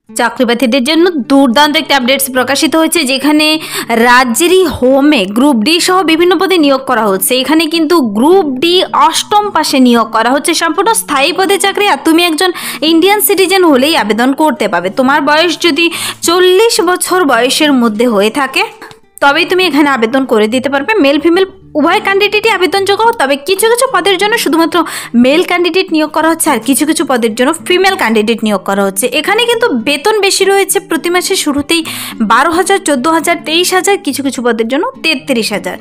চাকরিপ্রার্থীদের জন্য দুর্দান্ত একটা আপডেটস প্রকাশিত হয়েছে, যেখানে রাজ্যেরই হোমে গ্রুপ ডি সহ বিভিন্ন পদে নিয়োগ করা হচ্ছে। এখানে কিন্তু গ্রুপ ডি 8ম পাশে নিয়োগ করা হচ্ছে, সম্পূর্ণ স্থায়ী পদে চাকরি। আর তুমি একজন ইন্ডিয়ান সিটিজেন হলেই আবেদন করতে পারবে। তোমার বয়স যদি 40 বছর বয়সের মধ্যে হয়ে থাকে তবেই তুমি এখানে আবেদন করে দিতে পারবে। মেল ফিমেল উভয় ক্যান্ডিডেটই আবেদনযোগ্য, তবে কিছু কিছু পদের জন্য শুধুমাত্র মেল ক্যান্ডিডেট নিয়োগ করা হচ্ছে আর কিছু কিছু পদের জন্য ফিমেল ক্যান্ডিডেট নিয়োগ করা হচ্ছে। এখানে কিন্তু বেতন বেশি রয়েছে, প্রতি মাসে শুরুতেই 12,000, 14,000, 23,000, কিছু কিছু পদের জন্য 33,000।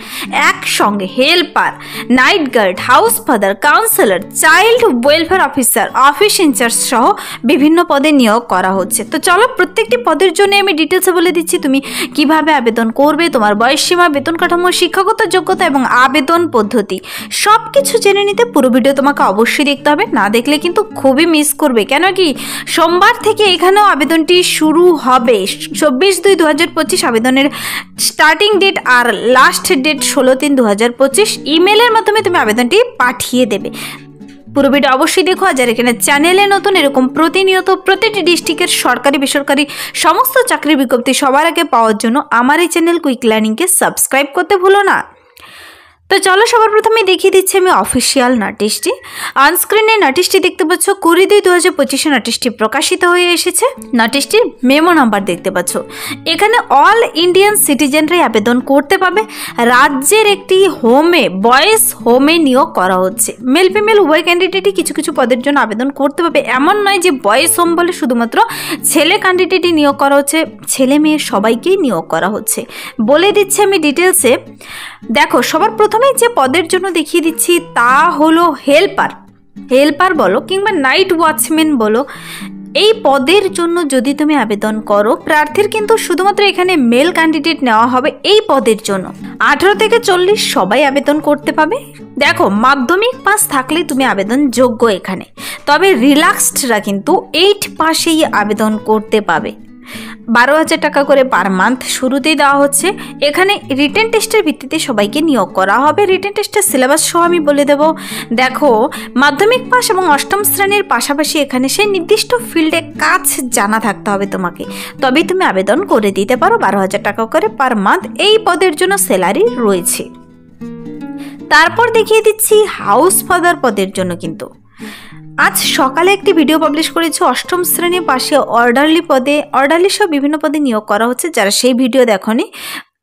একসঙ্গে helper, night guard, house father, councillor, child welfare officer, office incharge সহ বিভিন্ন পদে নিয়োগ করা হচ্ছে। তো চলো প্রত্যেকটি পদের জন্য আমি ডিটেলসে বলে দিচ্ছি তুমি কিভাবে আবেদন করবে, তোমার বয়সসীমা, বেতন কাঠামো, শিক্ষাগত যোগ্যতা এবং আবেদন পদ্ধতি সব কিছু জেনে নিতে পুরো ভিডিও তোমাকে অবশ্যই দেখতে হবে। না দেখলে কিন্তু খুবই মিস করবে, কেন কি সোমবার থেকে এখানেও আবেদনটি শুরু হবে। 24/2/2025 আবেদনের স্টার্টিং ডেট আর লাস্ট ডেট 16/3/2025। ইমেলের মাধ্যমে তুমি আবেদনটি পাঠিয়ে দেবে। পুরো ভিডিও অবশ্যই দেখো। আর যারা এখানে চ্যানেলে নতুন, এরকম প্রতিনিয়ত প্রতিটি ডিস্ট্রিক্টের সরকারি বেসরকারি সমস্ত চাকরির বিজ্ঞপ্তি সবার আগে পাওয়ার জন্য আমার এই চ্যানেল কুইক লার্নিংকে সাবস্ক্রাইব করতে ভুলো না। তো চলো সবার প্রথমে দেখিয়ে দিচ্ছি আমি অফিসিয়াল নোটিশটি। অনস্ক্রিনে নোটিশটি দেখতে পাচ্ছ, 20/2/2025 নোটিশটি প্রকাশিত হয়ে এসেছে। নোটিশটির মেমো নাম্বার দেখতে পাচ্ছ। এখানে অল ইন্ডিয়ান সিটিজেনরাই আবেদন করতে পাবে। রাজ্যের একটি হোমে, বয়েজ হোমে নিয়োগ করা হচ্ছে। মেল ফিমেল উভয় ক্যান্ডিডেটই কিছু কিছু পদের জন্য আবেদন করতে পারবে। এমন নয় যে বয়েজ হোম বলে শুধুমাত্র ছেলে ক্যান্ডিডেটই নিয়োগ করা হচ্ছে, ছেলে মেয়ে সবাইকেই নিয়োগ করা হচ্ছে। বলে দিচ্ছি আমি ডিটেলসে। দেখো সবার প্রথমেই যে পদের জন্য দেখিয়ে দিচ্ছি তা হলো হেল্পার বলো কিংবা নাইট ওয়াচম্যান বলো, এই পদের জন্য যদি তুমি আবেদন করো, প্রার্থীর কিন্তু শুধুমাত্র এখানে মেল ক্যান্ডিডেট নেওয়া হবে এই পদের জন্য। 18 থেকে 40 সবাই আবেদন করতে পাবে। দেখো মাধ্যমিক পাস থাকলে তুমি আবেদন যোগ্য এখানে, তবে রিল্যাক্সডরা কিন্তু 8 পাসেই আবেদন করতে পাবে। 12,000 টাকা করে পার মান্থ শুরুতেই দেওয়া হচ্ছে। এখানে রিটেন টেস্টের ভিত্তিতে সবাইকে নিয়োগ করা হবে। রিটেন টেস্টের সিলেবাস সহ আমি বলে দেব। দেখো মাধ্যমিক পাস এবং 8ম শ্রেণীর পাশাপাশি এখানে সেই নির্দিষ্ট ফিল্ডে কাজ জানা থাকতে হবে তোমাকে, তবেই তুমি আবেদন করে দিতে পারো। 12,000 টাকা করে পার মান্থ এই পদের জন্য স্যালারি রয়েছে। তারপর দেখিয়ে দিচ্ছি হাউস ফাদার পদের জন্য কিন্তু আজ সকালে একটি ভিডিও পাবলিশ করেছে। 8ম শ্রেণীর পাশে অর্ডারলি পদে, অর্ডারলি সহ বিভিন্ন পদে নিয়োগ করা হচ্ছে। যারা সেই ভিডিও দেখোনি,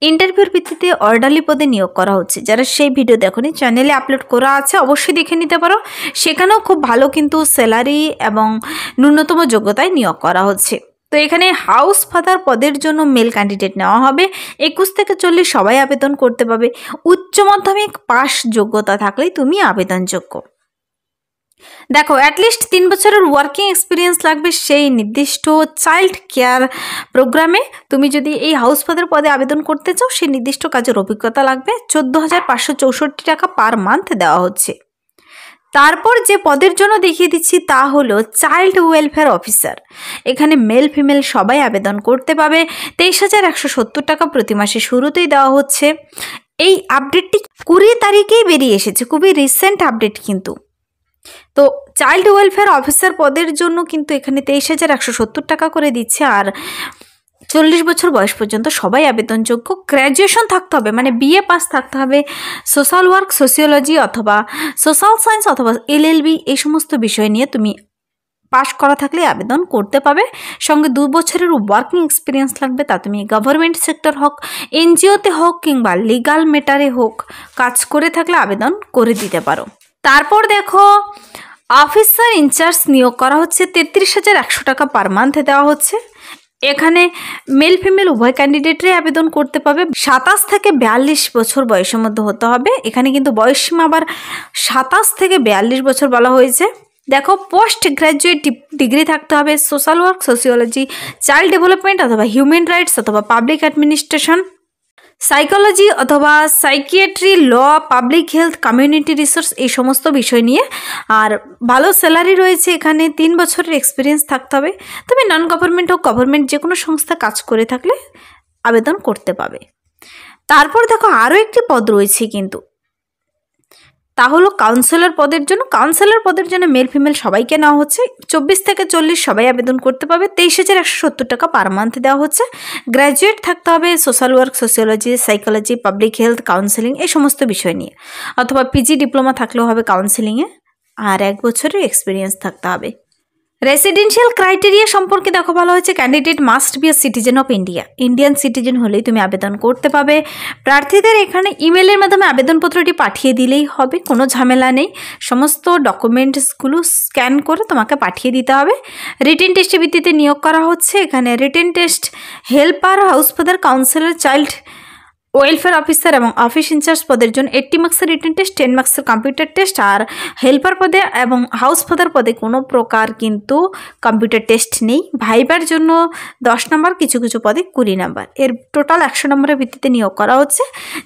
ইন্টারভিউর ভিত্তিতে অর্ডারলি পদে নিয়োগ করা হচ্ছে। যারা সেই ভিডিও দেখোনি, চ্যানেলে আপলোড করা আছে, অবশ্যই দেখে নিতে পারো। সেখানেও খুব ভালো কিন্তু স্যালারি এবং ন্যূনতম যোগ্যতায় নিয়োগ করা হচ্ছে। তো এখানে হাউস ফাদার পদের জন্য মেল ক্যান্ডিডেট নেওয়া হবে। 21 থেকে 40 সবাই আবেদন করতে পারবে। উচ্চ মাধ্যমিক পাস যোগ্যতা থাকলেই তুমি আবেদনযোগ্য। দেখো অ্যাটলিস্ট 3 বছরের ওয়ার্কিং এক্সপিরিয়েন্স লাগবে সেই নির্দিষ্ট চাইল্ড কেয়ার প্রোগ্রামে। তুমি যদি এই হাউস ফাদার পদে আবেদন করতে চাও, সেই নির্দিষ্ট কাজের অভিজ্ঞতা লাগবে। 14,564 টাকা পার মান্থ দেওয়া হচ্ছে। তারপর যে পদের জন্য দেখিয়ে দিচ্ছি তা হলো চাইল্ড ওয়েলফেয়ার অফিসার। এখানে মেল ফিমেল সবাই আবেদন করতে পাবে। 23,170 টাকা প্রতি মাসে শুরুতেই দেওয়া হচ্ছে। এই আপডেটটি 20 তারিখেই বেরিয়ে এসেছে, খুবই রিসেন্ট আপডেট কিন্তু। তো চাইল্ড ওয়েলফেয়ার অফিসার পদের জন্য কিন্তু এখানে 23,170 টাকা করে দিচ্ছে। আর 40 বছর বয়স পর্যন্ত সবাই আবেদনযোগ্য। গ্র্যাজুয়েশন থাকতে হবে, মানে বিএ পাস থাকতে হবে। সোশ্যাল ওয়ার্ক, সোশিওলজি অথবা সোশ্যাল সায়েন্স অথবা LLB এই সমস্ত বিষয় নিয়ে তুমি পাস করা থাকলে আবেদন করতে পাবে। সঙ্গে 2 বছরের ওয়ার্কিং এক্সপিরিয়েন্স লাগবে। তা তুমি গভর্নমেন্ট সেক্টর হোক, NGOতে হোক কিংবা লিগাল ম্যাটারে হোক কাজ করে থাকলে আবেদন করে দিতে পারো। তারপর দেখো অফিসার ইনচার্জ নিয়োগ করা হচ্ছে। 33,100 টাকা পার মান্থে দেওয়া হচ্ছে। এখানে মেল ফিমেল উভয় ক্যান্ডিডেটরাই আবেদন করতে পারবে। 27 থেকে 42 বছর বয়সের মধ্যে হতে হবে। এখানে কিন্তু বয়সসীমা আবার 27 থেকে 42 বছর বলা হয়েছে। দেখো পোস্ট গ্র্যাজুয়েট ডিগ্রি থাকতে হবে। Social work, sociology, child development অথবা হিউম্যান রাইটস অথবা পাবলিক অ্যাডমিনিস্ট্রেশন, সাইকোলজি অথবা সাইকিয়াট্রি, ল, পাবলিক হেলথ, কমিউনিটি রিসোর্স এই সমস্ত বিষয় নিয়ে। আর ভালো স্যালারি রয়েছে। এখানে 3 বছরের এক্সপিরিয়েন্স থাকতে হবে। তবে নন গভর্নমেন্ট হোক গভর্নমেন্ট যে কোনো সংস্থা কাজ করে থাকলে আবেদন করতে পাবে। তারপর দেখো আরও একটি পদ রয়েছে কিন্তু তা হলো কাউন্সিলর পদের জন্য। কাউন্সিলর পদের জন্য মেল ফিমেল সবাইকে নেওয়া হচ্ছে। 24 থেকে 40 সবাই আবেদন করতে পারবে। 23,170 টাকা পার মান্থ দেওয়া হচ্ছে। গ্র্যাজুয়েট থাকতে হবে social work, sociology, psychology, public health, counselling এই সমস্ত বিষয় নিয়ে, অথবা পিজি ডিপ্লোমা থাকলেও হবে কাউন্সিলিংয়ে, আর 1 বছরের এক্সপিরিয়েন্স থাকতে হবে। রেসিডেন্সিয়াল ক্রাইটেরিয়া সম্পর্কে দেখো বলা হয়েছে candidate must B a citizen of India. Indian citizen হলেই তুমি আবেদন করতে পাবে। প্রার্থীদের এখানে ইমেলের মাধ্যমে আবেদনপত্রটি পাঠিয়ে দিলেই হবে, কোনো ঝামেলা নেই। সমস্ত ডকুমেন্টসগুলো স্ক্যান করে তোমাকে পাঠিয়ে দিতে হবে। রিটেন টেস্টের ভিত্তিতে নিয়োগ করা হচ্ছে। এখানে written test helper, house father, councillor, child welfare officer এবং অফিস ইনচার্জ পদের জন্য 80 মার্কসের রিটেন টেস্ট, 10 মার্কসের কম্পিউটার টেস্ট, আর হেল্পার পদে এবং হাউস ফাদার পদে কোনো প্রকার কিন্তু কম্পিউটার টেস্ট নেই। ভাইবার জন্য 10 নম্বর, কিছু কিছু পদে 20 নম্বর। এর টোটাল 100 নম্বরের ভিত্তিতে নিয়োগ করা হচ্ছে।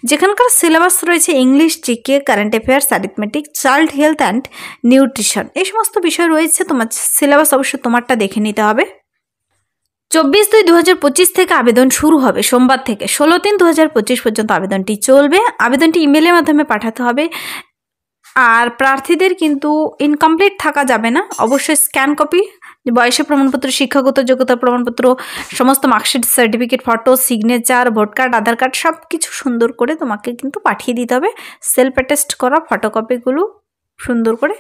যেখানকার সিলেবাস রয়েছে English, GK, current affairs, arithmetic, child health and nutrition, এই সমস্ত বিষয় রয়েছে। তোমার সিলেবাস অবশ্যই তোমারটা দেখে নিতে হবে। 24/2/2025 থেকে আবেদন শুরু হবে, সোমবার থেকে 16/3/2025 পর্যন্ত আবেদনটি চলবে। আবেদনটি ইমেলের মাধ্যমে পাঠাতে হবে। আর প্রার্থীদের কিন্তু ইনকমপ্লিট থাকা যাবে না, অবশ্যই স্ক্যান কপি, বয়সের প্রমাণপত্র, শিক্ষাগত যোগ্যতার প্রমাণপত্র, সমস্ত marksheet, certificate, photo, signature, vote card, Aadhaar card সব কিছু সুন্দর করে তোমাকে কিন্তু পাঠিয়ে দিতে হবে। সেলফ অ্যাটেস্ট করা ফটোকপিগুলো সুন্দর করে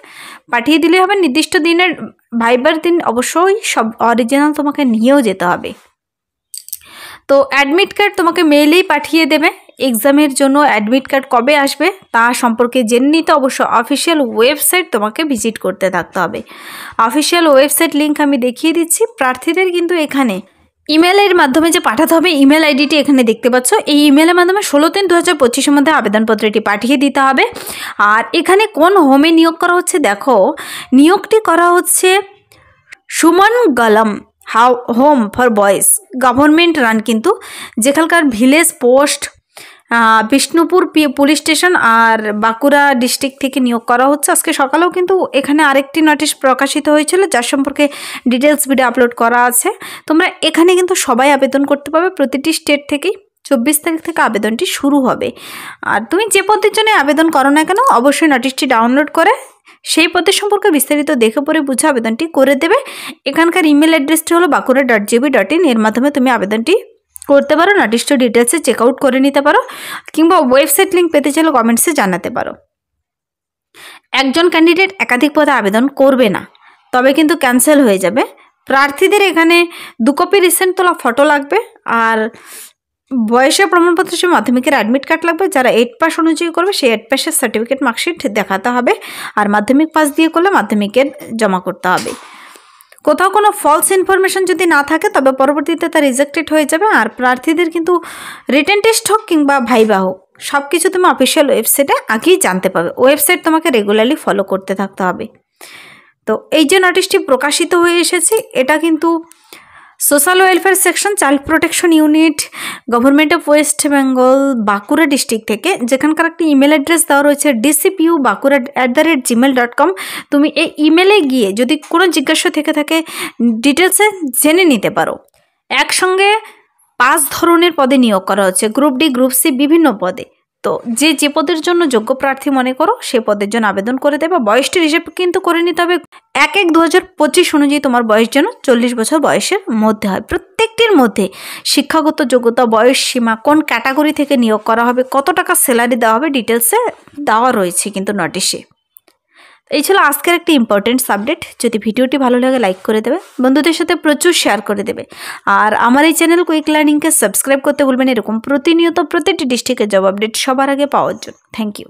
পাঠিয়ে দিলে হবে। নির্দিষ্ট দিনের ভাইবার দিন অবশ্যই সব অরিজিনাল তোমাকে নিয়েও যেতে হবে। তো অ্যাডমিট কার্ড তোমাকে মেইলেই পাঠিয়ে দেবে। এক্সামের জন্য অ্যাডমিট কার্ড কবে আসবে তা সম্পর্কে জেনে নিতে অবশ্য অফিসিয়াল ওয়েবসাইট তোমাকে ভিজিট করতে থাকতে হবে। অফিসিয়াল ওয়েবসাইট লিঙ্ক আমি দেখিয়ে দিচ্ছি। প্রার্থীদের কিন্তু এখানে ইমেলের মাধ্যমে যে পাঠাতে হবে, ইমেল আইডিটি এখানে দেখতে পাচ্ছ। এই ইমেলের মাধ্যমে 16/3/2025 মধ্যে আবেদনপত্রটি পাঠিয়ে দিতে হবে। আর এখানে কোন হোমে নিয়োগ করা হচ্ছে দেখো, নিয়োগটি করা হচ্ছে Suman Golam home for boys, government run, কিন্তু যেখানকার village post Bishnupur police station আর বাঁকুড়া ডিস্ট্রিক্ট থেকে নিয়োগ করা হচ্ছে। আজকে সকালেও কিন্তু এখানে আরেকটি নোটিশ প্রকাশিত হয়েছিল, যার সম্পর্কে ডিটেলস ভিডিও আপলোড করা আছে। তোমরা এখানে কিন্তু সবাই আবেদন করতে পারবে, প্রতিটি স্টেট থেকেই। 24 তারিখ থেকে আবেদনটি শুরু হবে। আর তুমি যে পদের জন্য আবেদন করো না কেন অবশ্যই নোটিশটি ডাউনলোড করে সেই পদের সম্পর্কে বিস্তারিত দেখে পরে বুঝে আবেদনটি করে দেবে। এখানকার ইমেল অ্যাড্রেসটি হলো bakura.gb.in, এর মাধ্যমে তুমি আবেদনটি করতে পারো। নোটিশটি ডিটেলসে চেক আউট করে নিতে পারো, কিংবা ওয়েবসাইট লিঙ্ক পেতে চাইলে কমেন্টসে জানাতে পারো। একজন ক্যান্ডিডেট একাধিক পদে আবেদন করবে না, তবে কিন্তু ক্যান্সেল হয়ে যাবে। প্রার্থীদের এখানে 2 কপি রিসেন্ট তোলা ফটো লাগবে, আর বয়সের প্রমাণপত্র হিসেবে মাধ্যমিকের অ্যাডমিট কার্ড লাগবে। যারা 8 পাস অনুযায়ী করবে সেই 8 পাসের সার্টিফিকেট, মার্কশিট দেখাতে হবে। আর মাধ্যমিক পাস দিয়ে করলে মাধ্যমিকের জমা করতে হবে। কোথাও কোনো ফলস ইনফরমেশন যদি না থাকে তবে পরবর্তীতে তা রিজেক্টেড হয়ে যাবে। আর প্রার্থীদের কিন্তু রিটেন টেস্ট হোক কিংবা ভাইবা হোক, সব কিছু তুমি অফিসিয়াল ওয়েবসাইটে আগেই জানতে পাবে। ওয়েবসাইট তোমাকে রেগুলারলি ফলো করতে থাকতে হবে। তো এই যে নোটিশটি প্রকাশিত হয়ে এসেছে, এটা কিন্তু social welfare section, child protection unit, government of West Bengal, Bankura district থেকে। যেখানকার একটি ইমেল অ্যাড্রেস দেওয়া রয়েছে dcpu.bakura@gmail.com। তুমি এই ইমেলে গিয়ে যদি কোনো জিজ্ঞাসা থেকে থাকে ডিটেলসে জেনে নিতে পারো। একসঙ্গে 5 ধরনের পদে নিয়োগ করা হচ্ছে, গ্রুপ ডি, গ্রুপ সি, বিভিন্ন পদে। তো যে পদের জন্য যোগ্য প্রার্থী মনে করো সে পদের জন্য আবেদন করে দেবে। বয়সটির হিসেব কিন্তু করে নিতে হবে 1/1/2025 অনুযায়ী তোমার বয়স যেন 40 বছর বয়সের মধ্যে হয়। প্রত্যেকটির মধ্যে শিক্ষাগত যোগ্যতা, বয়স সীমা, কোন ক্যাটাগরি থেকে নিয়োগ করা হবে, কত টাকা স্যালারি দেওয়া হবে ডিটেলসে দেওয়া রয়েছে কিন্তু নোটিশে। এই ছিল আজকের একটি ইম্পর্টেন্ট সাবজেক্ট। যদি ভিডিওটি ভালো লাগে লাইক করে দেবে, বন্ধুদের সাথে প্রচুর শেয়ার করে দেবে। আর আমার এই চ্যানেল কুইক লার্নিংকে সাবস্ক্রাইব করতে ভুলবেন এরকম প্রতিনিয়ত প্রতিটি ডিস্ট্রিক্টের জব আপডেট সবার আগে পাওয়ার জন্য। Thank you.